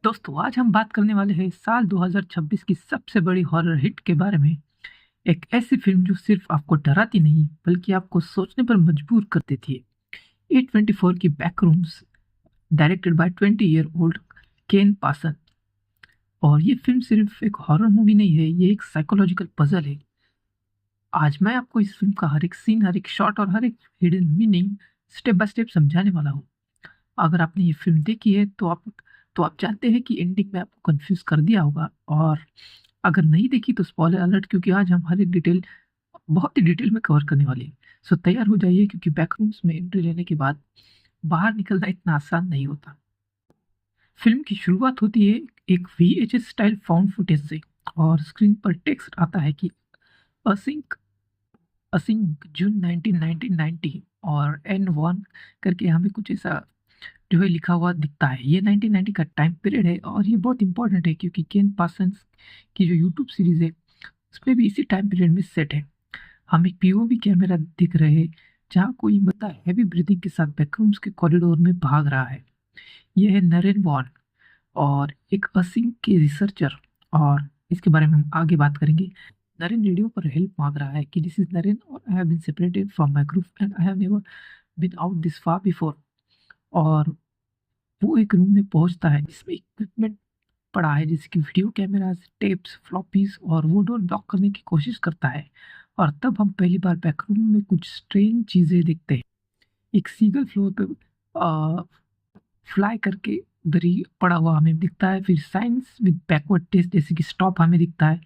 दोस्तों आज हम बात करने वाले हैं साल 2026 की सबसे बड़ी हॉरर हिट के बारे में। एक ऐसी फिल्म जो सिर्फ आपको डराती नहीं बल्कि आपको सोचने पर मजबूर कर देती है। A24 की बैकरूम्स, डायरेक्टेड बाय 20 ईयर ओल्ड केन पासन। और ये फिल्म सिर्फ एक हॉरर मूवी नहीं है, ये एक साइकोलॉजिकल पजल है। आज मैं आपको इस फिल्म का हर एक सीन, हर एक शॉट और हर एक hidden meaning step by step समझाने वाला हूँ। अगर आपने ये फ़िल्म देखी है तो आप जानते हैं कि एंडिंग में आपको कन्फ्यूज़ कर दिया होगा, और अगर नहीं देखी तो स्पॉइलर अलर्ट, क्योंकि आज हम हर एक डिटेल बहुत ही डिटेल में कवर करने वाले हैं। सो तैयार हो जाइए, क्योंकि बैकरूम्स में एंट्री लेने के बाद बाहर निकलना इतना आसान नहीं होता। फ़िल्म की शुरुआत होती है एक VHS स्टाइल फाउंड फुटेज से, और स्क्रीन पर टेक्स्ट आता है कि असिंक असिंक जून 1990 और N1 करके हमें कुछ ऐसा जो है लिखा हुआ दिखता है। ये 1990 का टाइम पीरियड है, और ये बहुत इंपॉर्टेंट है क्योंकि केन पार्सन्स की जो यूट्यूब सीरीज है उसमें भी इसी टाइम पीरियड में सेट है। हम एक POV कैमरा दिख रहे हैं जहाँ कोई बंदा हैवी ब्रीथिंग के साथ बैकरूम्स के कॉरिडोर में भाग रहा है। यह है नरेन वॉन, और एक असिंक के रिसर्चर, और इसके बारे में हम आगे बात करेंगे। नरेन रेडियो पर हेल्प मांग रहा है कि दिस इज नरेन और I have been separated from my group and I have never been out this far before. और वो एक रूम में पहुंचता है जिसमें इक्विपमेंट पड़ा है, जैसे कि वीडियो कैमरास, टेप्स, फ्लॉपीज, और वो डोर लॉक करने की कोशिश करता है। और तब हम पहली बार बैकरूम में कुछ स्ट्रेंज चीजें देखते हैं। एक सीगल फ्लोर पे फ्लाई करके दरी पड़ा हुआ हमें दिखता है। फिर साइंस विद बैकवर्ड टेस्ट जैसे कि स्टॉप हमें दिखता है,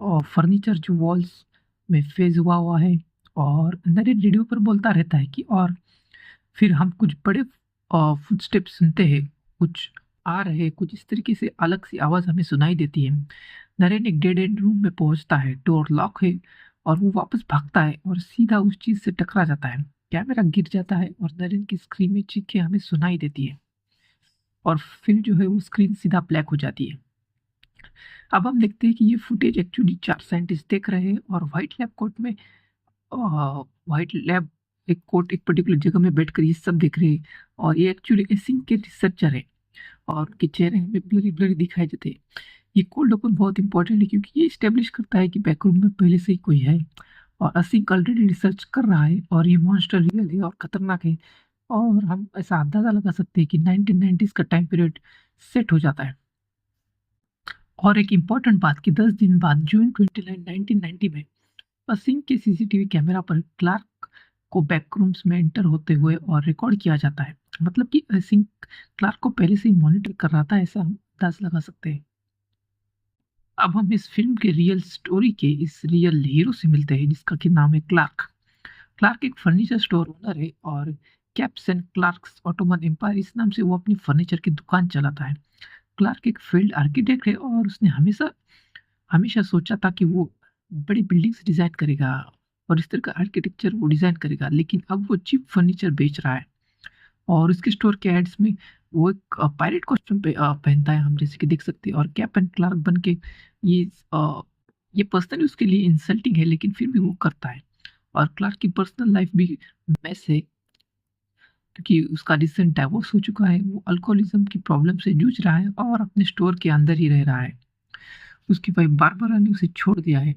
और फर्नीचर जो वॉल्स में फेज हुआ हुआ है। और नरेट रेडियो पर बोलता रहता है कि और फिर हम कुछ बड़े फुटस्टेप सुनते हैं, कुछ आ रहे, कुछ इस तरीके से अलग सी आवाज़ हमें सुनाई देती है। नरेन एक डेड एंड रूम में पहुंचता है, डोर लॉक है, और वो वापस भागता है और सीधा उस चीज़ से टकरा जाता है। कैमरा गिर जाता है और नरेन की स्क्रीन में चीखें हमें सुनाई देती है, और फिर जो है वो स्क्रीन सीधा ब्लैक हो जाती है। अब हम देखते हैं कि ये फुटेज एक्चुअली 4 साइंटिस्ट देख रहे हैं, और व्हाइट लैब कोट में व्हाइट लैब एक कोट एक पर्टिकुलर जगह में बैठकर ये सब देख रहे हैं। और ये एक्चुअली एसिंक के रिसर्चर है, और उनके चेहरे हमें ब्लरी ब्लरी दिखाई देते हैं। ये कोल्ड ओपन बहुत इंपॉर्टेंट है क्योंकि ये स्टेब्लिश करता है कि बैकरूम में पहले से ही कोई है, और असिंक ऑलरेडी रिसर्च कर रहा है, और ये मॉन्स्टर रियल है और खतरनाक है। और हम ऐसा अंदाजा लगा सकते हैं कि 1990s का टाइम पीरियड सेट हो जाता है। और एक इम्पॉर्टेंट बात कि 10 दिन बाद जून 29 1990 में असिंक के CCTV कैमरा पर क्लार्क को बैकरूम्स में एंटर होते हुए और रिकॉर्ड किया जाता है। मतलब कि असिंक क्लार्क को पहले से ही मॉनिटर कर रहा था, ऐसा हम अंदाज लगा सकते हैं। अब हम इस फिल्म के रियल स्टोरी के इस रियल हीरो से मिलते हैं, जिसका कि नाम है क्लार्क। क्लार्क एक फर्नीचर स्टोर ओनर है, और Caps and Clark's Ottoman Empire इस नाम से वो अपनी फर्नीचर की दुकान चलाता है। क्लार्क एक फील्ड आर्किटेक्ट है, और उसने हमेशा हमेशा सोचा था कि वो बड़ी बिल्डिंग्स डिज़ाइन करेगा, और इस तरह का आर्किटेक्चर वो डिज़ाइन करेगा, लेकिन अब वो चीप फर्नीचर बेच रहा है। और उसके स्टोर के एड्स में वो एक पायरेट कॉस्ट्यूम पहनता है, हम जैसे कि देख सकते हैं, और कैप एंड क्लार्क बन के ये ये पर्सनली उसके लिए इंसल्टिंग है, लेकिन फिर भी वो करता है। और क्लार्क की पर्सनल लाइफ भी मैस है, क्योंकि उसका रिसेंट डाइवोर्स हो चुका है, वो अल्कोहलिज्म की प्रॉब्लम से जूझ रहा है और अपने स्टोर के अंदर ही रह रहा है। उसकी वाइफ बारबरा ने उसे छोड़ दिया है।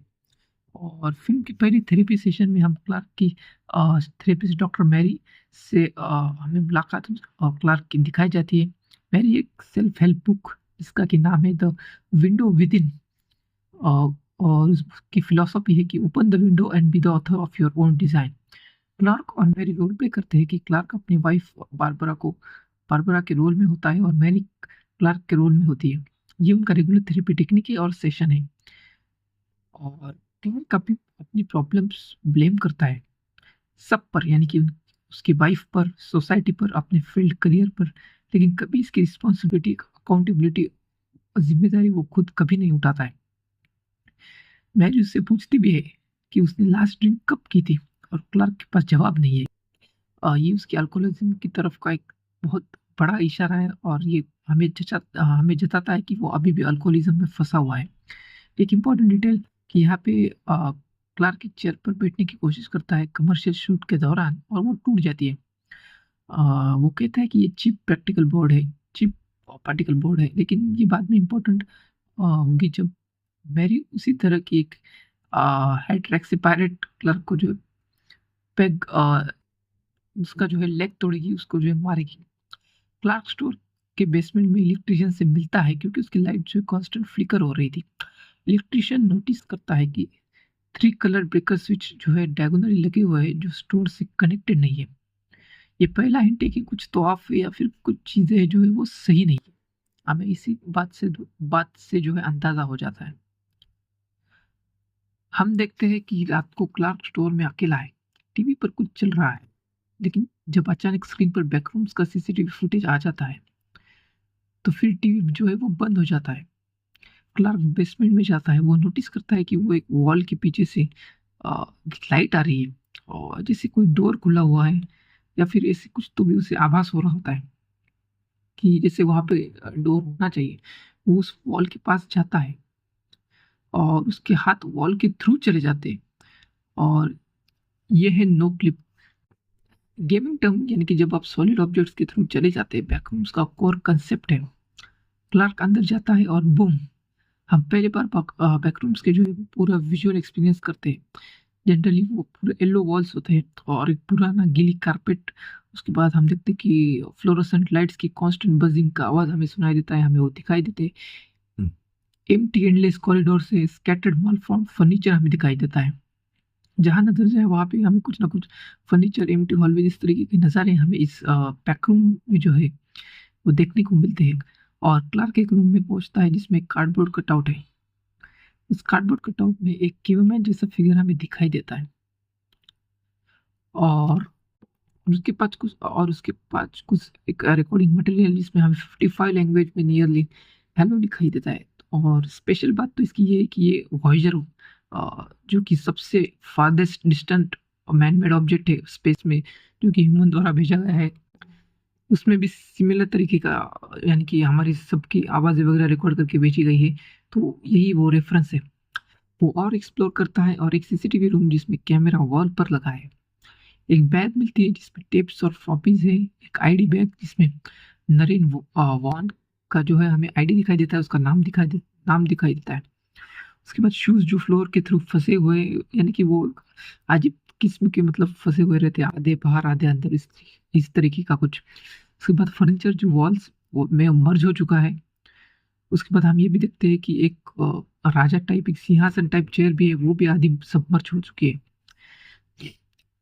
और फिल्म की पहली थेरेपी सेशन में हम क्लार्क की थेरेपिस्ट डॉक्टर मैरी से हमें मुलाकात क्लार्क की दिखाई जाती है। मैरी एक सेल्फ हेल्प बुक जिसका कि नाम है द विंडो विद इन, और उसकी फिलॉसफी है कि open the window and be the author of your own design. Clark और मैरी रोल प्ले करते हैं कि क्लार्क अपनी वाइफ बारबरा के रोल में होता है, और मैरी क्लार्क के रोल में होती है। ये उनका रेगुलर थेरेपी टेक्निक है और सेशन है। और क्लार्क अपनी प्रॉब्लम्स ब्लेम करता है सब पर, यानी कि उसकी वाइफ पर, सोसाइटी पर, अपने फील्ड करियर पर, लेकिन कभी इसकी रिस्पॉन्सिबिलिटी, अकाउंटेबिलिटी और जिम्मेदारी वो खुद कभी नहीं उठाता है। मैरी उससे पूछती भी है कि उसने लास्ट ड्रिंक कब की थी, और क्लार्क के पास जवाब नहीं है। ये उसकी अल्कोहलिज्म की तरफ का एक बहुत बड़ा इशारा है, और ये हमें जताता है कि वो अभी भी अल्कोहलिज्म में फंसा हुआ है। एक इम्पॉर्टेंट डिटेल कि यहाँ पे क्लार्क एक चेयर पर बैठने की कोशिश करता है कमर्शियल शूट के दौरान, और वो टूट जाती है। वो कहता है कि ये चीप प्रैक्टिकल बोर्ड है, चीप पार्टिकल बोर्ड है, लेकिन ये बाद में इम्पोर्टेंट होगी जब मैरी उसी तरह की एक हाइड्रैक्सी पायरेट क्लर्क को जो पेग उसका जो है लेग तोड़ेगी, उसको जो है मारेगी। क्लार्क स्टोर के बेसमेंट में इलेक्ट्रिशियन से मिलता है क्योंकि उसकी लाइट जो है कांस्टेंट फ्लिकर हो रही थी। इलेक्ट्रिशियन नोटिस करता है कि 3 कलर ब्रेकर स्विच जो है डायगोनली लगे हुए हैं जो स्टोर से कनेक्टेड नहीं है। ये पहला हिंट है कि कुछ तो ऑफ है या फिर कुछ चीज़ें जो है वो सही नहीं है। हमें इसी बात से जो है अंदाज़ा हो जाता है। हम देखते हैं कि रात को क्लार्क स्टोर में अकेला है। टीवी पर कुछ चल रहा है, लेकिन जब अचानक स्क्रीन पर बैकरूम्स का सीसीटीवी फुटेज आ जाता है, तो फिर टीवी जो है वो बंद हो जाता है। क्लार्क बेसमेंट में जाता है, वो नोटिस करता है कि वो एक वॉल के पीछे से लाइट आ रही है और जैसे कोई डोर खुला हुआ है या फिर ऐसे कुछ तो भी उसे आभास हो रहा होता है कि जैसे वहाँ पे डोर होना चाहिए। वो उस वॉल के पास जाता है और उसके हाथ वॉल के थ्रू चले जाते हैं और ये है नो क्लिप गेमिंग टर्म, यानी कि जब आप सॉलिड ऑब्जेक्ट्स के थ्रू चले जाते हैं, बैकरूम्स का कोर कंसेप्ट है। क्लार्क अंदर जाता है और बूम, हम पहली बार बैकरूम्स के जो है पूरा विजुअल एक्सपीरियंस करते हैं। जनरली वो पूरे येलो वॉल्स होते हैं और एक पुराना गीली कारपेट। उसके बाद हम देखते हैं कि फ्लोरोसेंट लाइट्स की कांस्टेंट बजिंग का आवाज हमें सुनाई देता है, हमें वो दिखाई देते हैं। एम्प्टी एंडलेस कॉरिडोर से स्कैटर्ड मालफॉर्म फर्नीचर हमें दिखाई देता है। जहाँ नजर जाए वहाँ पे हमें कुछ ना कुछ फर्नीचर, एम्प्टी हॉलवे, इस तरीके के नज़ारे हमें इस बैकरूम में जो है वो देखने को मिलते हैं। और क्लार्क एक रूम में पहुंचता है जिसमें कार्डबोर्ड कटआउट है। उस कार्डबोर्ड कटआउट में एक केवलमैन जैसा फिगर हमें दिखाई देता है और उसके पास कुछ एक रिकॉर्डिंग मटेरियल जिसमें हमें 55 लैंग्वेज में नियरली हेलो दिखाई देता है। और स्पेशल बात तो इसकी ये है कि ये वॉयजर जो कि सबसे farthest distant man made object है स्पेस में, जो कि ह्यूमन द्वारा भेजा गया है, उसमें भी सिमिलर तरीके का, यानी कि हमारी सबकी आवाज़ें वगैरह रिकॉर्ड करके भेजी गई है। तो यही वो रेफरेंस है। वो और एक्सप्लोर करता है और एक सीसीटीवी रूम जिसमें कैमरा वॉल पर लगा है। एक बैग मिलती है जिसमें टेप्स और फ्लॉपीज है। एक आईडी बैग जिसमें नरेन वॉन का जो है हमें आईडी दिखाई देता है, उसका नाम दिखाई देता है। उसके बाद शूज जो फ्लोर के थ्रू फंसे हुए, यानी कि वो अजीब किस्म के मतलब फंसे हुए रहते हैं, आधे बाहर आधे अंदर, इस तरीके का कुछ। उसके बाद फर्नीचर जो वॉल्स वो में मर्ज हो चुका है। उसके बाद हम ये भी देखते हैं कि एक राजा टाइप, एक सिंहासन टाइप चेयर भी है, वो भी आधी सबमर्ज हो चुकी है।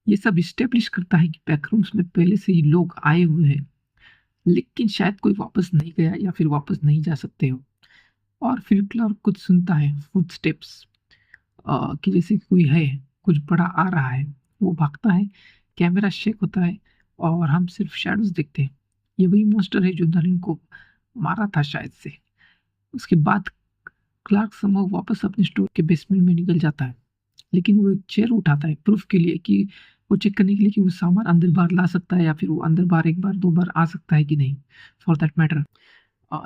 ये सब इस्टेब्लिश करता है कि बैकरूम्स में पहले से ही लोग आए हुए हैं, लेकिन शायद कोई वापस नहीं गया या फिर वापस नहीं जा सकते हो। और फिर क्लार्क कुछ सुनता है, फुटस्टेप्स, कि जैसे कोई है, कुछ बड़ा आ रहा है। वो भागता है, कैमरा शेक होता है और हम सिर्फ शैडोज देखते हैं। ये वही मॉन्स्टर है जो नलिन को मारा था शायद से। उसके बाद क्लार्क समहाउ वापस अपने स्टोर के बेसमेंट में निकल जाता है, लेकिन वो एक चेयर उठाता है प्रूफ के लिए, कि वो चेक करने के लिए कि वो सामान अंदर बाहर ला सकता है या फिर वो अंदर बाहर एक बार दो बार आ सकता है कि नहीं, फॉर दैट मैटर।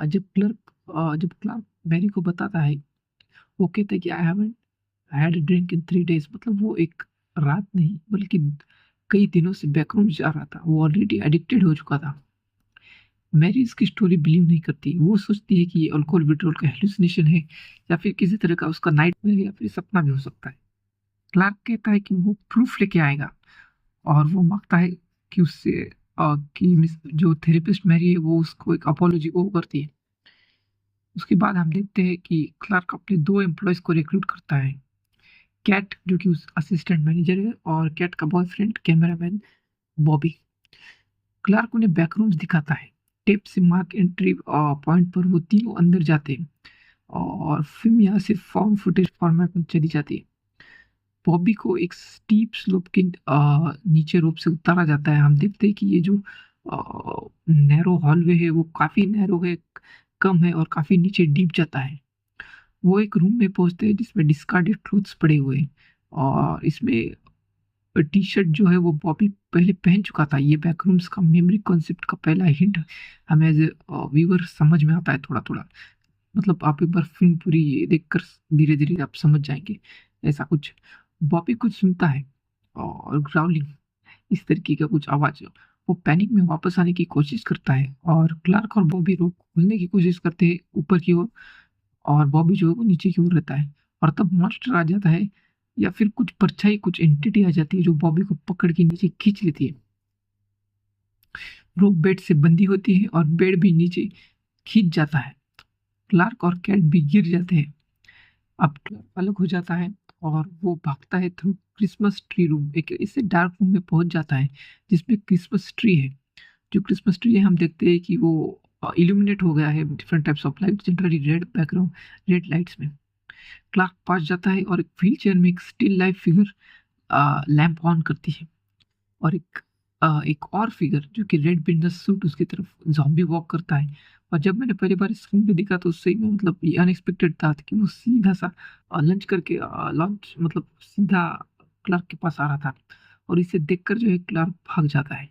जब क्लार्क मैरी को बताता है, वो कहता है कि I haven't had a drink in 3 days, मतलब वो एक रात नहीं बल्कि कई दिनों से बैकरूम जा रहा था, वो ऑलरेडी एडिक्टेड हो चुका था। मैरी इसकी स्टोरी बिलीव नहीं करती, वो सोचती है कि ये अल्कोहल विड्रॉल का हेलुसिनेशन है या फिर किसी तरह का उसका नाइटमेयर या फिर सपना भी हो सकता है। क्लार्क कहता है कि वो प्रूफ लेके आएगा और वो मांगता है कि उससे जो थेरेपिस्ट मैरी है वो उसको एक अपोलॉजी ओ करती है। उसके बाद हम देखते हैं कि क्लार्क अपने 2 एम्प्लॉयज को रिक्रूट करता है। कैट जो कि उस असिस्टेंट मैनेजर है और कैट का बॉयफ्रेंड कैमरामैन बॉबी। क्लार्क उन्हें बैकरूम्स दिखाता है। टेप से मार्क एंट्री पॉइंट पर वो तीनों अंदर जाते हैं और फिल्म यहाँ से फाउंड फुटेज फॉर्मेट में चली जाती है। बॉबी को एक स्टीप स्लोप के नीचे रोप से उतारा जाता है। हम देखते हैं कि ये जो नैरो हॉलवे है वो काफी नैरो है, कम है और काफी नीचे डीप जाता है। वो एक रूम में पहुंचते हैं जिसमें डिस्कार्डेड क्लोथ्स पड़े हुए हैं और इसमें टी शर्ट जो है वो बॉबी पहले पहन चुका था। ये बैकरूम्स का मेमोरी कॉन्सेप्ट का पहला हिंट हमें एज ए व्यूअर समझ में आता है थोड़ा थोड़ा। मतलब आप एक बार फिल्म पूरी देखकर धीरे धीरे आप समझ जाएंगे, ऐसा कुछ। बॉबी कुछ सुनता है और ग्राउलिंग, इस तरीके का कुछ आवाज। वो पैनिक में वापस आने की कोशिश करता है और क्लार्क और बॉबी रोप खोलने की कोशिश करते हैं ऊपर की ओर, और बॉबी जो है वो नीचे की ओर रहता है। और तब मॉन्स्टर आ जाता है, या फिर कुछ परछाई, कुछ एंटिटी आ जाती है जो बॉबी को पकड़ के नीचे खींच लेती है। रोप बेड से बंधी होती है और बेड भी नीचे खींच जाता है। क्लार्क और कैट भी गिर जाते हैं। अब क्लार्क अलग हो जाता है और वो भागता है थ्रू क्रिसमस ट्री रूम, एक इससे डार्क रूम में पहुंच जाता है जिसमें क्रिसमस ट्री है। जो क्रिसमस ट्री है, हम देखते हैं कि वो इल्यूमिनेट हो गया है different types of light, generally red background, red lights में। क्लार्क पास जाता है और एक व्हील चेयर में एक still life figure lamp on करती है, और एक और फिगर जो कि रेड बिजनेस सूट, उसकी तरफ जॉम्बी वॉक करता है। और जब मैंने पहली बार स्क्रीन पे देखा तो उससे में मतलब ये अनएक्सपेक्टेड था कि वो सीधा सा लंच करके लॉन्च मतलब सीधा क्लार्क के पास आ रहा था, और इसे देखकर जो है क्लार्क भाग जाता है।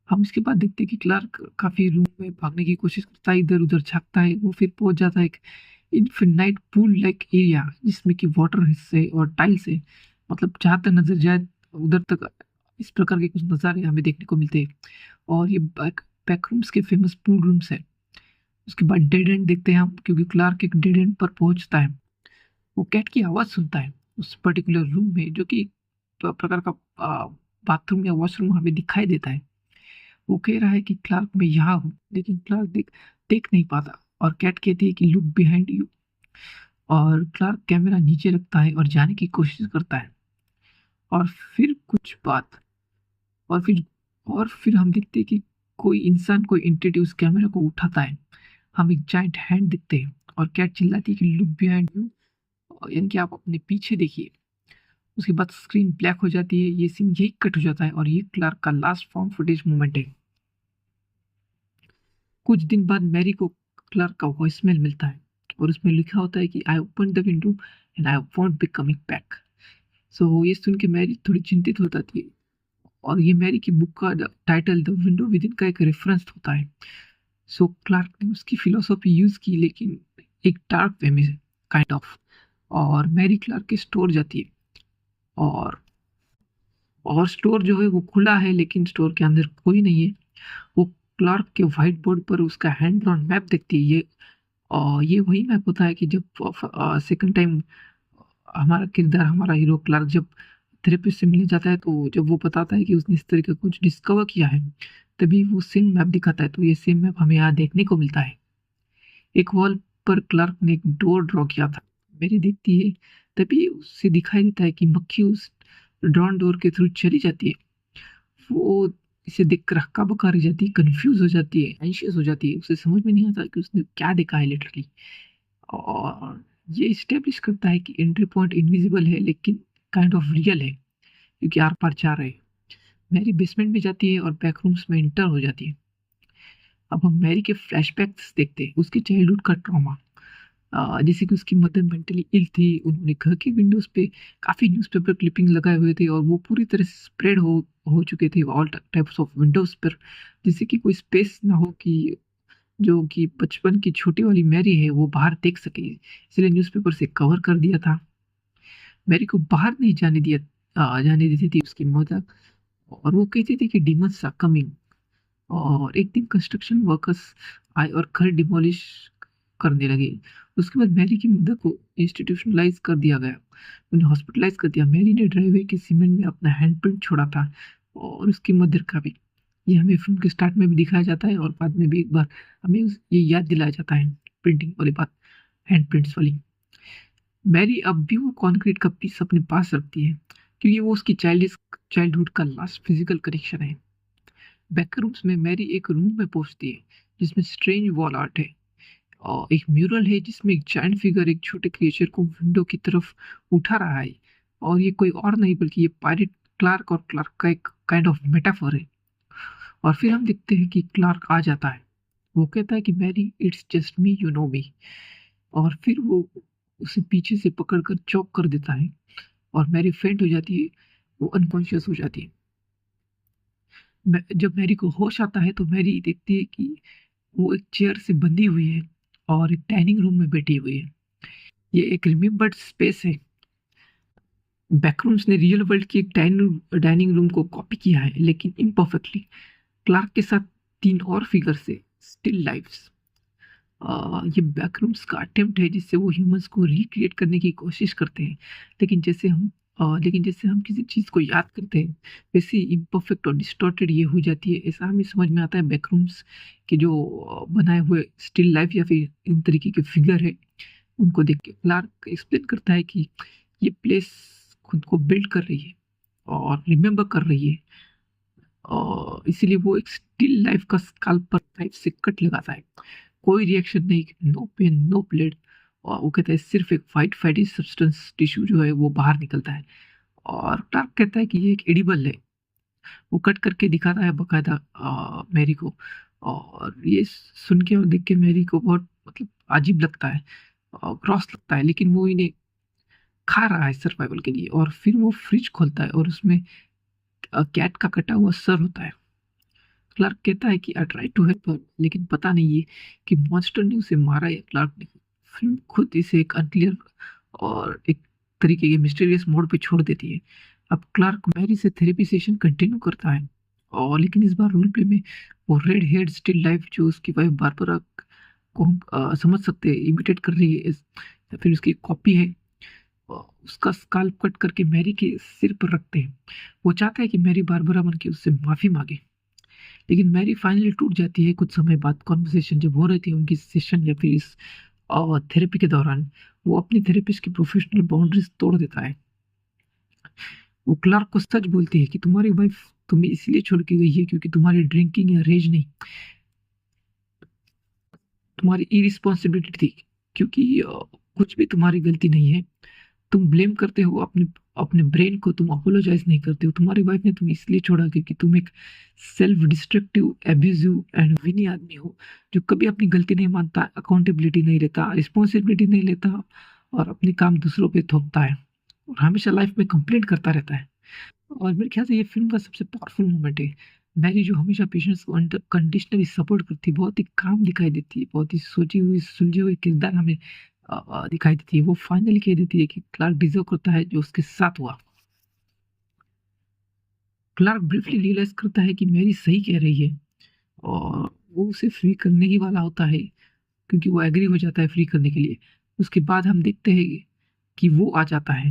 हम इसके बाद देखते हैं कि क्लार्क काफी रूम में भागने की कोशिश करता है, इधर उधर झांकता है। वो फिर पहुंच जाता है एक इनफिनाइट पूल लाइक एरिया जिसमें कि वाटर से और टाइल्स है, मतलब जहां तक नजर जाए उधर तक इस प्रकार के कुछ नज़ारे हमें देखने को मिलते हैं। और ये बैकरूम्स के फेमस पूल रूम्स है। उसके बाद डेड एंड देखते हैं हम, क्योंकि क्लार्क एक डेड एंड पर पहुंचता है। वो कैट की आवाज सुनता है उस पर्टिकुलर रूम में, जो कि एक प्रकार का बाथरूम या वॉशरूम हमें दिखाई देता है। वो कह रहा है कि क्लार्क मैं यहाँ हूँ, लेकिन क्लार्क देख देख नहीं पाता, और कैट कहती है कि लुक बिहाइंड यू। और क्लार्क कैमरा नीचे रखता है और जाने की कोशिश करता है। और फिर कुछ बात और फिर और फिर हम देखते हैं कि कोई इंसान, कोई एंटिटी उस कैमरा को उठाता है। हम एक जाइंट हैंड दिखते हैं, और कैट चिल्लाती है कि लुक बिहाइंड यू, यानी कि आप अपने पीछे देखिए। उसके बाद स्क्रीन ब्लैक हो जाती है, ये सीन यही कट हो जाता है, और ये क्लार्क का लास्ट फाउंड फुटेज मोमेंट है। कुछ दिन बाद मैरी को क्लार्क का वॉइसमेल मिलता है, और उसमें लिखा होता है कि I open the window and I won't be coming back. So ये सुन के मैरी थोड़ी चिंतित हो जाती है, और ये मैरी की बुक का title the window with in का एक रेफरेंस होता है। सो क्लार्क ने उसकी फिलोसॉफी यूज की, लेकिन एक डार्क वे में, काइंड ऑफ। और मैरी क्लार्क के स्टोर जाती है, और स्टोर जो है वो खुला है, लेकिन स्टोर के अंदर कोई नहीं है। वो क्लार्क के व्हाइट बोर्ड पर उसका हैंड ड्रॉन मैप देखती है। ये वही मैप होता है कि जब सेकंड टाइम हमारा किरदार, हमारा हीरो क्लार्क जब थेरेपिस्ट से मिलने जाता है, तो जब वो बताता है कि उसने इस तरह का कुछ डिस्कवर किया है, तभी वो सेम मैप दिखाता है। तो ये सेम मैप हमें यहाँ देखने को मिलता है। एक वॉल पर क्लार्क ने एक डोर ड्रॉ किया था, मेरी देखती है, तभी उससे दिखाई देता है कि मक्खी उस ड्रॉन डोर के थ्रू चली जाती है। वो इसे देखकर हक्का बक्का रह जाती है, कंफ्यूज हो जाती है, एंशियस हो जाती है। उसे समझ में नहीं आता कि उसने क्या देखा है लिटरली। और ये इस्टेब्लिश करता है कि एंट्री पॉइंट इनविजिबल है, लेकिन काइंड ऑफ रियल है, क्योंकि आर पार जा रहे हैं। मैरी बेसमेंट में जाती है और बैकरूम्स में एंटर हो जाती है। अब हम मैरी के फ्लैशबैक्स देखते हैं, उसकी चाइल्डहुड का ट्रॉमा। जैसे कि उसकी मदर मेंटली इल थी, उन्होंने घर के विंडोज पे काफी न्यूज़पेपर क्लिपिंग लगाए हुए थे, और वो पूरी तरह से स्प्रेड हो चुके थे ऑल टाइप्स ऑफ विंडोज पर, जिससे कि कोई स्पेस ना हो कि जो कि बचपन की छोटी वाली मैरी है वो बाहर देख सके। इसलिए न्यूज़पेपर से कवर कर दिया था। मैरी को बाहर नहीं जाने देती थी उसकी मदर, और वो कहती थी कि डीमंस आर कमिंग। और एक दिन कंस्ट्रक्शन वर्कर्स आए और घर डिमोलिश करने लगे। उसके बाद मैरी की मदर को इंस्टीट्यूशनलाइज कर दिया गया, उन्हें हॉस्पिटलाइज कर दिया। मैरी ने ड्राइववे के सीमेंट में अपना हैंडप्रिंट छोड़ा था, और उसकी मदर का भी। ये हमें फिल्म के स्टार्ट में भी दिखाया जाता है, और बाद में भी एक बार हमें ये याद दिलाया जाता है, प्रिंटिंग वाली बात, हैंडप्रिंट्स वाली। मैरी अब भी वो कंक्रीट का पीस अपने पास रखती है, क्योंकि वो उसकी चाइल्डहुड का लास्ट फिजिकल कनेक्शन है। बैकरूम्स में मैरी एक रूम में पहुंचती है जिसमें स्ट्रेंज वॉल आर्ट है, और एक म्यूरल है जिसमें एक जायंट फिगर एक छोटे क्रिएचर को विंडो की तरफ उठा रहा है। और ये कोई और नहीं बल्कि ये पायरेट क्लार्क और क्लार्क का एक काइंड ऑफ मेटाफर है। और फिर हम देखते हैं कि क्लार्क आ जाता है। वो कहता है कि Mary, it's just me, you know me. और फिर वो उसे पीछे से पकड़कर चौक कर देता है, और मैरी फेंट हो जाती है, वो अनकॉन्शियस हो जाती है। जब मैरी को होश आता है तो मैरी देखती है कि वो एक चेयर से बंधी हुई है, और एक डाइनिंग रूम में बैठी हुई है। ये एक रिमेम्बर्ड स्पेस है, बैकरूम्स ने रियल वर्ल्ड की एक डाइनिंग रूम को कॉपी किया है, लेकिन इम्परफेक्टली। क्लार्क के साथ 3 और फिगर से स्टिल लाइफ्स। ये बैकरूम्स का अटेम्प्ट है जिससे वो ह्यूमंस को रिक्रिएट करने की कोशिश करते हैं। लेकिन जैसे हम किसी चीज़ को याद करते हैं, वैसे ही इम्परफेक्ट और डिस्टॉर्टेड ये हो जाती है। ऐसा हमें समझ में आता है बैकरूम्स के जो बनाए हुए स्टिल लाइफ या फिर इन तरीके के फिगर है, उनको देख के क्लार्क एक्सप्लेन करता है कि ये प्लेस खुद को बिल्ड कर रही है और रिमेंबर कर रही है। इसीलिए वो एक स्टिल लाइफ का स्काल्प पर नाइफ से कट लगाता है। कोई रिएक्शन नहीं, नो पेन, नो ब्लड। और वो कहता है सिर्फ एक वाइट फैटी सब्सटेंस टिश्यू जो है वो बाहर निकलता है। और क्लार्क कहता है कि ये एक एडिबल है। वो कट करके दिखाता है बकायदा मैरी को। और ये सुन के और देख के मैरी को बहुत मतलब अजीब लगता है, क्रॉस लगता है, लेकिन वो इन्हें खा रहा है सर्वाइवल के लिए। और फिर वो फ्रिज खोलता है और उसमें कैट का कटा हुआ सर होता है। क्लार्क कहता है कि I try to help her, लेकिन पता नहीं है कि मॉन्स्टर ने उसे मारा या क्लार्क ने। फिल्म खुद इसे एक अनक्लियर और एक तरीके के मिस्टीरियस मोड पे छोड़ देती है। अब क्लार्क मैरी से थेरेपी सेशन कंटिन्यू करता है, और लेकिन इस बार रोल प्ले में वो रेड हेयर स्टिल लाइफ जो उसकी वाइफ बारबरा को हम समझ सकते हैं इमिटेट कर रही है या फिर उसकी कॉपी है। उसका स्काल्प कट करके मैरी के सिर पर रखते हैं। वो चाहता है कि मैरी बारबरा बन के उससे माफी मांगे, लेकिन मैरी फाइनली टूट जाती है कुछ समय बाद। कॉन्वर्सेशन जब हो रही थी उनकी सेशन या फिर इस थेरेपी के दौरान, वो अपनी थेरेपिस्ट की प्रोफेशनल बाउंड्रीज तोड़ देता है। वो क्लार्क को सच बोलती है कि तुम्हारी वाइफ तुम्हें इसलिए छोड़ के गई है क्योंकि तुम्हारी ड्रिंकिंग या रेज नहीं, तुम्हारी इरिस्पॉन्सिबिलिटी थी। क्योंकि कुछ भी तुम्हारी गलती नहीं है। तुम ब्लेम करते हो अपने अपने ब्रेन को, तुम अपोलोजाइज नहीं करते हो। तुम्हारी वाइफ ने तुम्हें इसलिए छोड़ा क्योंकि तुम एक सेल्फ डिस्ट्रक्टिव, एब्यूजिव एंड विनी आदमी हो, जो कभी अपनी गलती नहीं मानता, अकाउंटेबिलिटी नहीं लेता, रिस्पॉन्सिबिलिटी नहीं लेता, और अपने काम दूसरों पे थोपता है, और हमेशा लाइफ में कंप्लेंट करता रहता है। और मेरे ख्याल से ये फिल्म का सबसे पावरफुल मोमेंट है। मैरी जो हमेशा पेशेंट्स को कंडीशनली सपोर्ट करती है, बहुत ही काम दिखाई देती है, बहुत ही सोची हुई सुलझी हुई किरदार हमें दिखाई देती है। वो फाइनली कह देती है कि क्लार्क डिजर्व करता है जो उसके साथ हुआ। क्लार्क ब्रीफली रियलाइज करता है कि मैरी सही कह रही है, और वो उसे फ्री करने ही वाला होता है, क्योंकि वो एग्री हो जाता है फ्री करने के लिए। उसके बाद हम देखते हैं कि वो आ जाता है।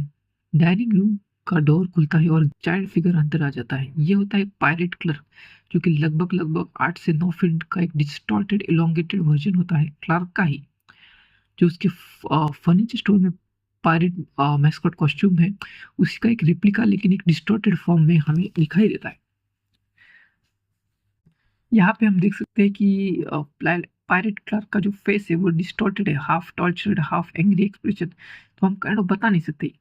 डाइनिंग रूम का डोर खुलता है और चाइल्ड फिगर अंदर आ जाता है। ये होता है पायरेट क्लर्क, जो कि लगभग लगभग 8 से 9 फीट का एक डिस्टॉर्टेड इलोंगेटेड वर्जन होता है क्लार्क का ही, जो उसके फर्नीचर स्टोर में पायरेट मैस्कॉट कॉस्ट्यूम है, उसी का एक रेप्लिका, लेकिन एक डिस्टॉर्टेड फॉर्म में हमें दिखाई देता है। यहाँ पे हम देख सकते हैं कि पायरेट क्लार्क का जो फेस है वो डिस्टॉर्टेड है, half tortured, half angry expression, तो हम काइंड ऑफ बता नहीं सकते।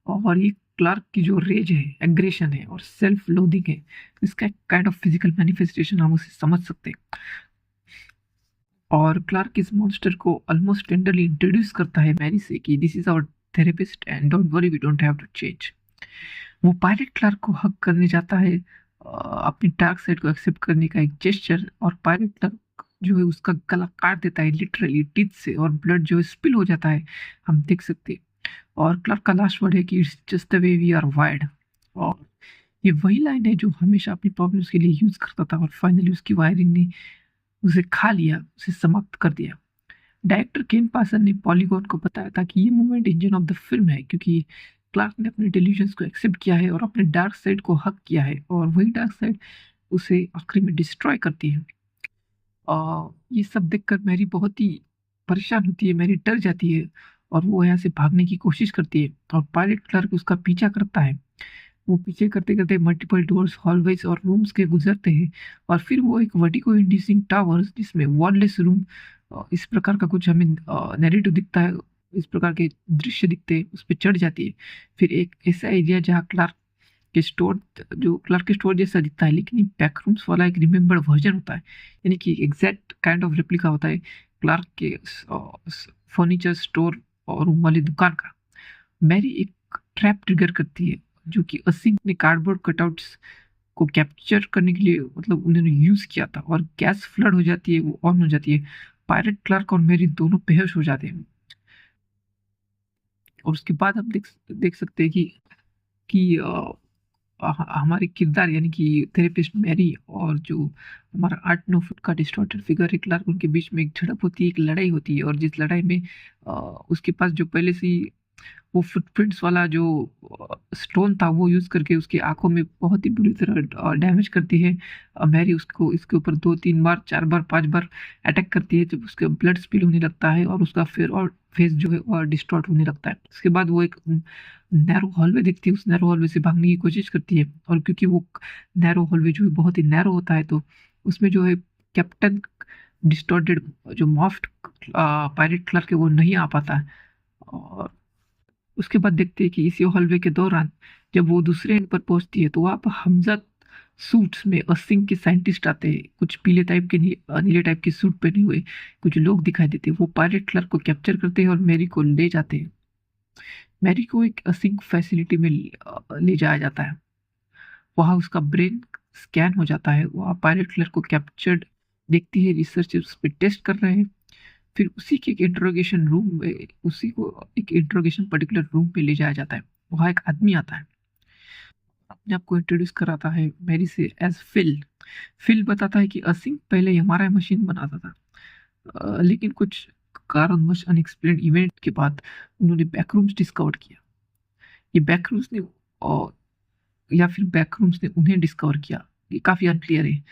और ये क्लार्क की जो रेज है, एग्रेशन है और सेल्फ लोदिंग है, इसका एक काइंड ऑफ फिजिकल मैनिफेस्टेशन हम उसे समझ सकते हैं। और क्लार्क इस मॉन्स्टर को ऑलमोस्ट टेंडरली इंट्रोड्यूस करता है मैरी से कि this is our therapist and don't worry, we don't have to change. वो पायरेट क्लार्क को हक करने जाता है, अपनी डार्क साइड को एक्सेप्ट करने का एक जेस्चर, और पायरेट क्लार्क जो है उसका गला काट देता है लिटरली टीथ से, और ब्लड जो स्पिल हो जाता है, हम देख सकते हैं। और क्लार्क का लास्ट वर्ड है कि it's just the way we are wired. और ये वही लाइन है जो हमेशा अपनी प्रॉब्लम्स के लिए यूज करता था, और फाइनली उसकी वायरिंग ने उसे खा लिया, उसे समाप्त कर दिया। डायरेक्टर केन पासन ने पॉलीगॉन को बताया था कि ये movement engine of the film है, क्योंकि क्लार्क ने अपने डिल्यूजन्स को एक्सेप्ट किया है और अपने डार्क साइड को हक किया है, और वही डार्क साइड उसे आखिरी में डिस्ट्रॉय करती है। ये सब देखकर मैरी बहुत ही परेशान होती है, मैरी डर जाती है, और वो यहाँ से भागने की कोशिश करती है, और पायलट क्लार्क उसका पीछा करता है। वो पीछे करते करते मल्टीपल डोर्स, हॉलवेज और रूम्स के गुजरते हैं, और फिर वो एक वर्टिगो इंड्यूसिंग टावर्स जिसमें वॉललेस रूम, इस प्रकार का कुछ हमें नैरेटिव दिखता है, इस प्रकार के दृश्य दिखते हैं, उस पर चढ़ जाती है। फिर एक ऐसा एरिया जहाँ क्लार्क के स्टोर जैसा दिखता है, लेकिन बैकरूम्स वाला एक रिमेम्बर्ड वर्जन होता है, यानी कि एग्जैक्ट काइंड ऑफ रेप्लिका होता है क्लार्क के फर्नीचर स्टोर और रूम वाली दुकान का। मैरी एक ट्रैप ट्रिगर करती है, जो कि असिंक ने कार्डबोर्ड कटआउट्स को कैप्चर करने के लिए मतलब उन्होंने यूज किया था, और गैस फ्लड हो जाती है, वो ऑन हो जाती है। पायरेट क्लार्क और मैरी दोनों बेहोश हो जाते हैं। और उसके बाद हम देख सकते हैं कि कि हमारे किरदार यानी कि थेरेपिस्ट मैरी और जो हमारा 8-9 फुट का डिस्टॉर्टेड फिगर है क्लार्क, उनके बीच में एक झड़प होती है, एक लड़ाई होती है, और जिस लड़ाई में अ, उसके पास जो पहले से ही वो फुटप्रिंट्स वाला जो स्टोन था वो यूज़ करके उसकी आँखों में बहुत ही बुरी तरह डैमेज करती है। मैरी उसको इसके ऊपर 2-3 बार, 4 बार, 5 बार अटैक करती है, जब उसका ब्लड स्पिल होने लगता है और उसका फिर और फेस जो है और डिस्टॉर्ट होने लगता है। उसके बाद वो एक नैरो हॉलवे देखती है, उस नैरो हॉलवे से भागने की कोशिश करती है, और क्योंकि वो नैरो हॉलवे जो है बहुत ही नैरो होता है, तो उसमें जो है कैप्टन डिस्टॉर्टेड जो मॉर्फ्ड पायरेट क्लार्क है वो नहीं आ पाता है। और उसके बाद देखते हैं कि इसी हॉलवे के दौरान जब वो दूसरे एंड पर पहुंचती है तो वहाँ पर हमजा सूट्स में सिंह के साइंटिस्ट आते हैं, कुछ पीले टाइप के नीले टाइप के सूट पहने हुए कुछ लोग दिखाई देते हैं। वो पायलट क्लर्क को कैप्चर करते हैं और मैरी को ले जाते हैं। मैरी को एक सिंह फैसिलिटी में ले जाया जाता है। वहाँ उसका ब्रेन स्कैन हो जाता है। वहाँ पायलट क्लर्क को कैप्चर्ड देखती है, रिसर्चर्स पे टेस्ट कर रहे हैं। फिर उसी के एक इंट्रोगेशन रूम में उसी को एक इंट्रोगेशन पर्टिकुलर रूम पे ले जाया जाता है। वहाँ एक आदमी आता है, अपने आप को इंट्रोड्यूस कराता है मैरी से एज फिल। फिल बताता है कि असिंग पहले एमआरआई मशीन बनाता था, लेकिन कुछ कारणवश अनएक्सप्लेन्ड इवेंट के बाद उन्होंने बैकरूम्स डिस्कवर किया। ये बैकरूम्स ने या फिर बैकरूम्स ने उन्हें डिस्कवर किया, ये काफ़ी अनक्लियर है।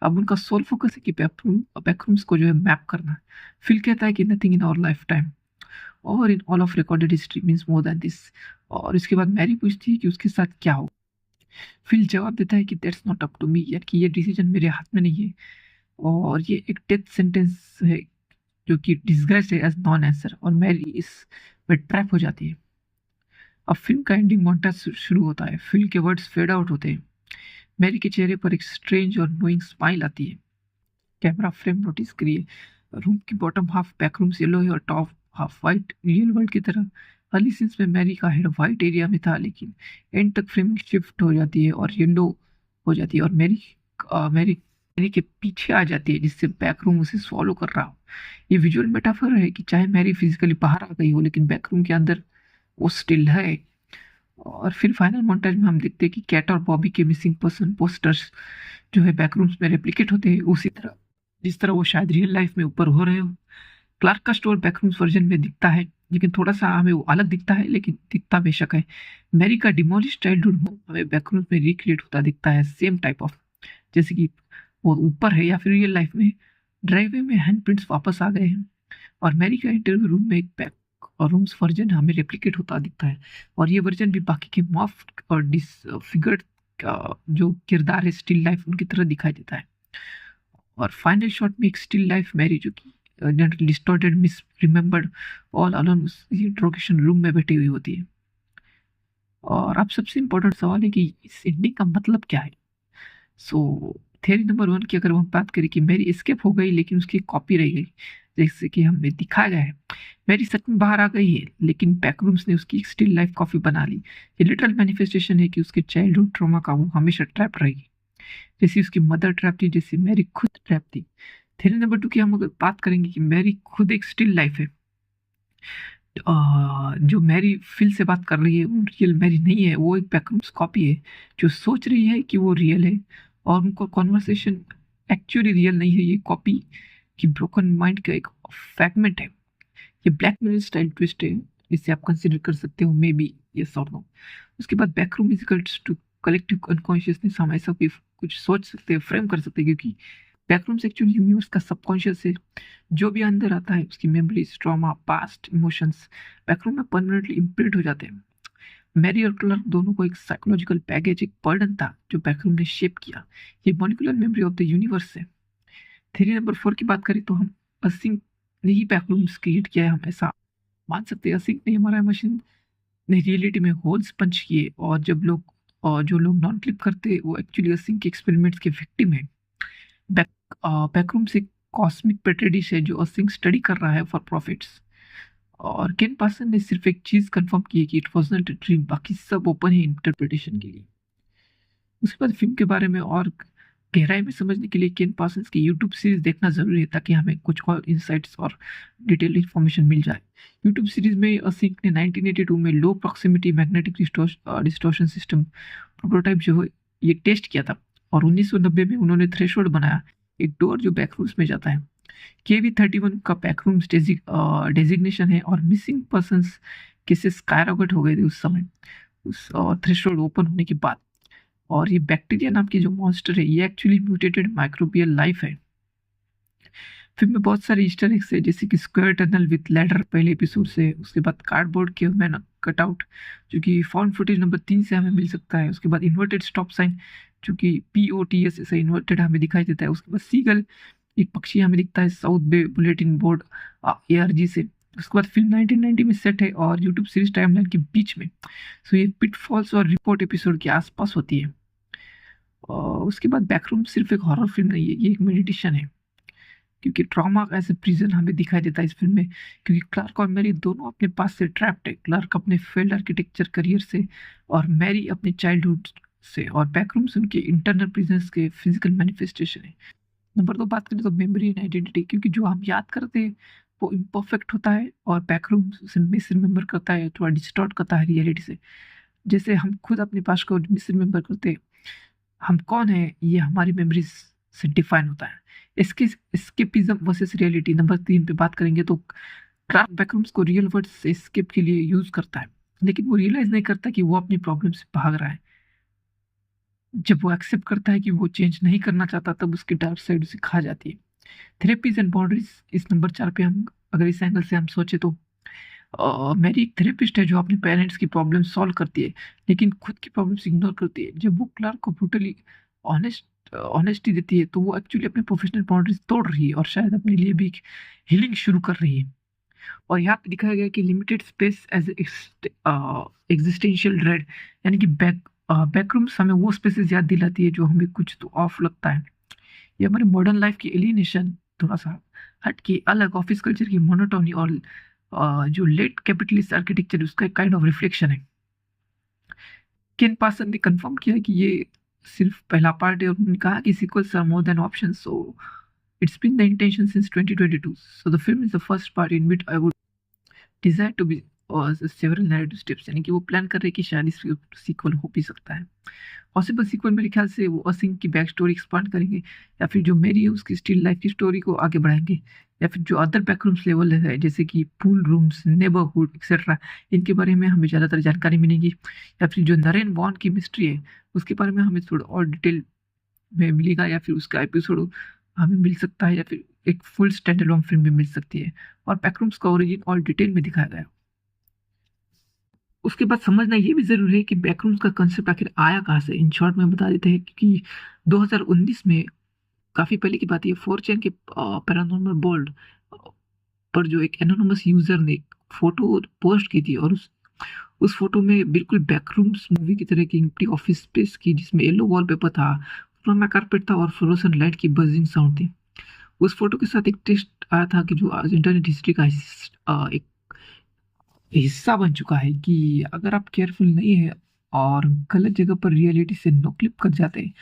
अब उनका सोल फोकस है कि बैकरूम्स को जो है मैप करना है। फिल कहता है कि nothing in our lifetime और in all of recorded history means more than this. और इसके बाद मैरी पूछती है कि उसके साथ क्या हो। फिल जवाब देता है कि that's not up to me, यानी कि ये डिसीजन मेरे हाथ में नहीं है। और ये एक डेथ सेंटेंस है जो कि डिस्गाइज्ड है एज नॉन आंसर, और मैरी इस में ट्रैप हो जाती है। अब फिल्म का एंडिंग मोन्टाज शुरू होता है। फिल के वर्ड्स फेड आउट होते हैं। मैरी के चेहरे पर एक स्ट्रेंज और नोइंग स्माइल आती है। कैमरा फ्रेम नोटिस करिए, रूम की बॉटम हाफ बैकरूम्स येलो है और top half white, real world की तरह। अर्ली सीन्स में मैरी का हेड वाइट एरिया में था, लेकिन एंड तक फ्रेमिंग शिफ्ट हो जाती है और येलो हो जाती है, और मैरी मैरी के पीछे आ जाती है, जिससे बैकरूम उसे फॉलो कर रहा हो। ये विजुअल मेटाफर है कि चाहे मैरी फिजिकली बाहर आ गई हो, लेकिन बैकरूम के अंदर वो स्टिल है। और फिर फाइनल मोन्टाज में हम देखते हैं कि कैट और बॉबी के मिसिंग पर्सन पोस्टर्स जो है बैकरूम्स में रेप्लिकेट होते हैं, उसी तरह जिस तरह वो शायद रियल लाइफ में ऊपर हो रहे हो। क्लार्क का स्टोर बैकरूम्स वर्जन में दिखता है, लेकिन थोड़ा सा हमें वो अलग दिखता है, लेकिन दिखता बेशक है। मैरी का डिमोलिश चाइल्डहुड होम हमें बैकरूम्स में रिक्रिएट होता दिखता है, सेम टाइप ऑफ, जैसे कि वो ऊपर है, या फिर रियल लाइफ में ड्राइववे में हैंड प्रिंट्स वापस आ गए हैं। और मैरी का इंटरव्यू रूम में एक बैक और रूम्स वर्जन हमें रेप्लिकेट होता दिखता है, और ये वर्जन भी बाकी के मॉफ्ड और डिसफिगर्ड का जो किरदार है स्टिल लाइफ उनकी तरह दिखाई देता है। और फाइनल शॉट में एक स्टिल लाइफ मैरी जो कि distorted miss remembered all alone उस इंट्रोगेशन रूम में बैठी हुई होती है। और अब सबसे इम्पोर्टेंट सवाल है कि इस एंडिंग का मतलब क्या है। सो थियरी नंबर 1 की अगर हम बात करें कि मैरी एस्केप हो गई, लेकिन उसकी कॉपी रह गई, जैसे कि हमें दिखाया गया है। मैरी सच में बाहर आ गई है, लेकिन बैकरूम्स ने उसकी स्टिल लाइफ कॉपी बना ली। ये लिटरल मैनिफेस्टेशन है कि उसके चाइल्डहुड ट्रॉमा का वो हमेशा ट्रैप रहेगी, जैसी उसकी मदर ट्रैप थी, जैसी मैरी खुद ट्रैप थी। थ्योरी नंबर 2 की हम अगर बात करेंगे कि मैरी खुद एक स्टिल लाइफ है। जो मैरी फिल से बात कर रही है वो रियल मैरी नहीं है, वो एक बैकरूम्स कॉपी है जो सोच रही है कि वो रियल है, और उनको कॉन्वर्सेशन एक्चुअली रियल नहीं है, ये कॉपी की ब्रोकन माइंड का एक फ्रैगमेंट है। ये ब्लैक मिरर स्टाइल ट्विस्ट है, जिसे आप कंसिडर कर सकते हो मे बी यस और नो। उसके बाद backroom is equals to collective unconsciousness, हम ऐसा भी कुछ सोच सकते हैं, फ्रेम कर सकते हैं, क्योंकि बैकरूम्स एक्चुअली यूनिवर्स का सबकॉन्शियस है। जो भी अंदर आता है उसकी memories, trauma, past emotions backroom में परमानेंटली इम्प्रिंट हो जाते हैं। मैरी और क्लर्क दोनों को एक साइकोलॉजिकल बैगेज, एक बर्डन था जो बैकरूम ने शेप किया। ये molecular memory of the universe है। थ्योरी नंबर 4 की बात करें तो हम असिंक ने ही बैकरूम्स क्रिएट किया है, हम ऐसा मान सकते हैं। असिंक ने हमारा मशीन ने रियलिटी में होल्स पंच किए, और जब लोग और जो लोग नॉन क्लिप करते वो एक्चुअली असिंक के एक्सपेरिमेंट्स के विक्टिम है। बैक बैकरूम से कॉस्मिक पेट्रेडिश है जो असिंक स्टडी कर रहा है फॉर प्रॉफिट्स। और केन पार्सन ने सिर्फ एक चीज कंफर्म की है कि it was not a dream, बाकी सब ओपन है इंटरप्रिटेशन के लिए। उसके बाद फिल्म के बारे में और गहराई में समझने के लिए केन पार्सन्स की यूट्यूब सीरीज देखना जरूरी है ताकि हमें कुछ और इंसाइट्स और डिटेल इन्फॉर्मेशन मिल जाए। यूट्यूब सीरीज में असिंक ने 1982 में low proximity magnetic distortion system prototype जो है ये टेस्ट किया था, और 1990 में उन्होंने थ्रेशोल्ड बनाया, एक डोर जो बैकरूम्स में जाता है। KV-31 का बैकरूम्स डेजिग्नेशन है, और मिसिंग पर्सन्स केसेस स्काईरॉकेट हो गए थे उस समय, उस थ्रेशोल्ड ओपन होने के बाद। और ये बैक्टीरिया नाम की जो मॉन्स्टर है ये एक्चुअली म्यूटेटेड माइक्रोबियल लाइफ है। फिल्म में बहुत सारे ईस्टर एग्स है, जैसे कि स्क्वायर टनल विथ लैडर पहले एपिसोड से, उसके बाद कार्डबोर्ड केवमैन कटआउट जो कि फाउंड फुटेज नंबर 3 से हमें मिल सकता है, उसके बाद इन्वर्टेड स्टॉप साइन जो कि POTS से इन्वर्टेड हमें दिखाई देता है, उसके बाद सीगल एक पक्षी हमें दिखता है साउथ बे बुलेटिन बोर्ड ARG से। उसके बाद फिल्म 1990 में सेट है और यूट्यूब सीरीज टाइमलाइन के बीच में, सो ये पिटफॉल्स और रिपोर्ट एपिसोड के आसपास होती है। और उसके बाद बैकरूम सिर्फ एक हॉरर फिल्म नहीं है, ये एक मेडिटेशन है, क्योंकि ट्रॉमा एज ए प्रिजन हमें दिखाई देता है इस फिल्म में, क्योंकि क्लार्क और मैरी दोनों अपने पास से ट्रैप्ड है, क्लार्क अपने फेल्ड आर्किटेक्चर करियर से और मैरी अपने चाइल्डहुड से, और बैकरूम्स उनके इंटरनल प्रेजेंस के फिजिकल मैनिफेस्टेशन है। नंबर 2 बात करें तो मेमोरी एंड आइडेंटिटी, क्योंकि जो हम याद करते हैं वो इम्परफेक्ट होता है और बैकरूम उसे मिस रिमेंबर करता है, थोड़ा डिस्टॉर्ट करता है रियलिटी से। जैसे हम खुद अपने पास को मिस रिमेंबर करते हैं, हम कौन है ये हमारी मेमोरीज से डिफाइन होता है। इसके एस्केपिज्म वर्सेस रियलिटी, नंबर 3 पे बात करेंगे तो क्लार्क बैकरूम्स को रियल वर्ल्ड से एस्केप के लिए यूज करता है, लेकिन वो रियलाइज नहीं करता कि वो अपनी प्रॉब्लम से भाग रहा है। जब वो एक्सेप्ट करता है कि वो चेंज नहीं करना चाहता, तब उसकी डार्क साइड उसे खा जाती है। थेरेपीज एंड बाउंड्रीज, इस नंबर 4 पे हम अगर इस एंगल से हम सोचे तो मेरी एक थेरेपिस्ट है जो अपने पेरेंट्स की प्रॉब्लम सॉल्व करती है, लेकिन खुद की प्रॉब्लम्स इग्नोर करती है। जब वो क्लार्क को ब्रूटली ऑनेस्टी देती है तो वो एक्चुअली अपने प्रोफेशनल बाउंड्रीज तोड़ रही है और शायद अपने लिए भी हीलिंग शुरू कर रही है। और यहाँ पे दिखाया गया है कि limited space as existential dread, यानी कि बैकरूम्स हमें वो स्पेसेस याद दिलाती है जो हमें कुछ तो ऑफ लगता है। ये हमारे मॉडर्न लाइफ की एलिनेशन, थोड़ा सा हट के अलग ऑफिस कल्चर की मोनोटोनी और जो लेट कैपिटलिस्ट आर्किटेक्चर उसका एक काइंड ऑफ रिफ्लेक्शन है। केन पार्सन ने कंफर्म किया कि ये सिर्फ पहला पार्ट है, और उन्होंने कहा कि sequels are more than options, so it's been the intention since 2022. So the film is the first part in which I would desire to be several narrative steps, यानी कि वो प्लान कर रहे हैं कि शायद इस सीक्वल हो भी सकता है। पॉसिबल सीक्वल मेरे ख्याल से वो असिंग की बैक स्टोरी एक्सपांड करेंगे, या फिर जो मेरी है उसकी स्टिल लाइफ की स्टोरी को आगे बढ़ाएंगे, या फिर जो अदर बैकरूम्स लेवल है जैसे कि पूल रूम्स, नेबरहुड एक्सेट्रा, इनके बारे में हमें ज़्यादातर जानकारी मिलेगी, या फिर जो नरेन वॉन की मिस्ट्री है उसके बारे में हमें थोड़ा और डिटेल में मिलेगा, या फिर उसका एपिसोड हमें मिल सकता है, या फिर एक फुल स्टैंड अलोन फिल्म भी मिल सकती है, और बैकरूम्स का ओरिजिन और डिटेल में दिखाया गया है। उसके बाद समझना ये भी ज़रूरी है कि बैकरूम्स का कंसेप्ट आखिर आया कहाँ से। इन शॉर्ट में बता देते हैं कि 2019 में, काफ़ी पहले की बात है, 4chan के पैरानॉर्मल वर्ल्ड पर जो एक एनोनिमस यूज़र ने फोटो पोस्ट की थी, और उस फोटो में बिल्कुल बैकरूम्स मूवी की तरह की एम्प्टी ऑफिस स्पेस की, जिसमें येलो वॉलपेपर था, पुराना कारपेट था और फ्लोरोसेंट लाइट की बजिंग साउंड थी। उस फोटो के साथ एक टेक्स्ट आया था कि जो आज इंटरनेट हिस्ट्री का एक हिस्सा बन चुका है, कि अगर आप केयरफुल नहीं है और गलत जगह पर रियलिटी से नो क्लिप कर जाते हैं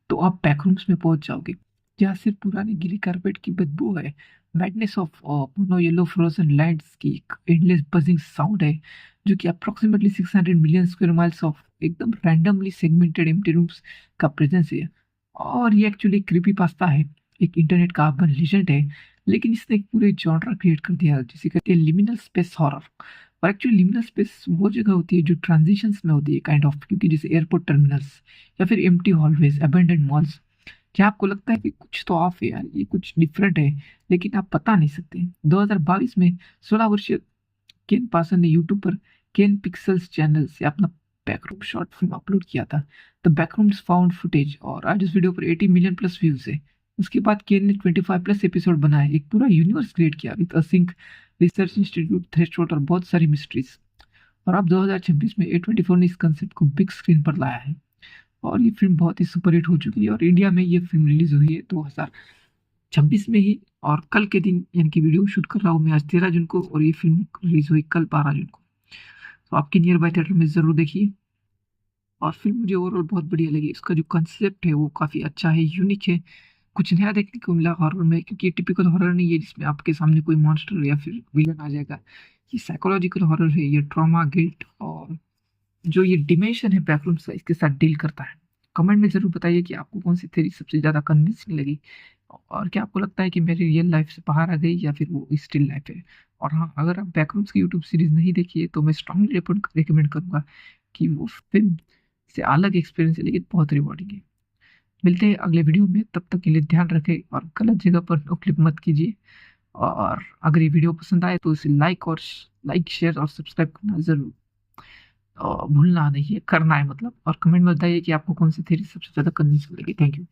तो आप बैकरूम्स में पहुंच जाओगे, जहाँ सिर्फ पुरानी गीली कारपेट की बदबू है, मैडनेस ऑफ पुनो येलो फ्रोजन लाइट्स की एक एंडलेस बजिंग साउंड है, जो कि approximately 600 million square miles of एकदम रैंडमली सेगमेंटेड एम्प्टी रूम्स का प्रेजेंस है। और ये एक्चुअली क्रीपी पास्ता है, एक इंटरनेट का अर्बन लीजेंड है, लेकिन इसने एक पूरे जॉनरा क्रिएट कर दिया जिसे कहते हैं लिमिनल स्पेस हॉरर। और एक्चुअली लिमिनल स्पेस वो जगह होती है जो ट्रांजिशंस में होती है काइंड ऑफ, क्योंकि जैसे एयरपोर्ट टर्मिनल्स या फिर एम्प्टी हॉलवेज, अबेंडेंड मॉल्स, जहाँ आपको लगता है कि कुछ तो ऑफ है यार, ये कुछ डिफरेंट है, लेकिन आप पता नहीं सकते। 2022 में 16 वर्षीय केन पार्सन ने यूट्यूब पर केन पिक्सल्स चैनल से अपना बैकरूम शॉर्ट फिल्म अपलोड किया था, द बैकरूम्स फाउंड फुटेज, और आज इस वीडियो पर 80 मिलियन प्लस व्यूज है। उसके बाद केन ने 25 प्लस एपिसोड बनाए, एक पूरा यूनिवर्स क्रिएट किया with async research institute, threshold और बहुत सारी मिस्ट्रीज। और अब 2026 में A24 ने इस कंसेप्ट को बिग स्क्रीन पर लाया है, और ये फिल्म बहुत ही सुपरहिट हो चुकी है। और इंडिया में ये फिल्म रिलीज हुई है 2026 में ही, और कल के दिन, यानी कि वीडियो शूट कर रहा हूँ मैं आज 13 जून को, और ये फिल्म रिलीज हुई कल 12 जून को। तो आपके नियर बाय थिएटर में ज़रूर देखिए। और फिल्म मुझे ओवरऑल बहुत बढ़िया लगी। इसका जो कंसेप्ट है वो काफ़ी अच्छा है, यूनिक है, कुछ नया देखने को मिला हॉरर में, क्योंकि ये टिपिकल हॉरर नहीं है जिसमें आपके सामने कोई मॉन्स्टर या फिर विलन आ जाएगा। ये साइकोलॉजिकल हॉरर है, ये ट्रॉमा, गिल्ट और जो ये डिमेंशन है बैकरूम्स का, इसके साथ डील करता है। कमेंट में ज़रूर बताइए कि आपको कौन सी थ्योरी सबसे ज़्यादा कन्विंसिंग लगी, और क्या आपको लगता है कि मेरी रियल लाइफ से बाहर आ गई या फिर वो स्टिल लाइफ है। और हाँ, अगर आप बैकरूम्स की यूट्यूब सीरीज़ नहीं देखी है तो मैं स्ट्रांगली रिकमेंड करूँगा कि वो फिल्म से अलग एक्सपीरियंस है, लेकिन बहुत रिवॉर्डिंग है। मिलते हैं अगले वीडियो में, तब तक के लिए ध्यान रखें और गलत जगह पर नो क्लिक मत कीजिए। और अगर ये वीडियो पसंद आए तो इसे लाइक शेयर और सब्सक्राइब करना ज़रूर भूलना नहीं है, करना है मतलब। और कमेंट में बताइए कि आपको कौन सी थ्योरी सबसे ज़्यादा कन्विंसिंग लगी। Thank you.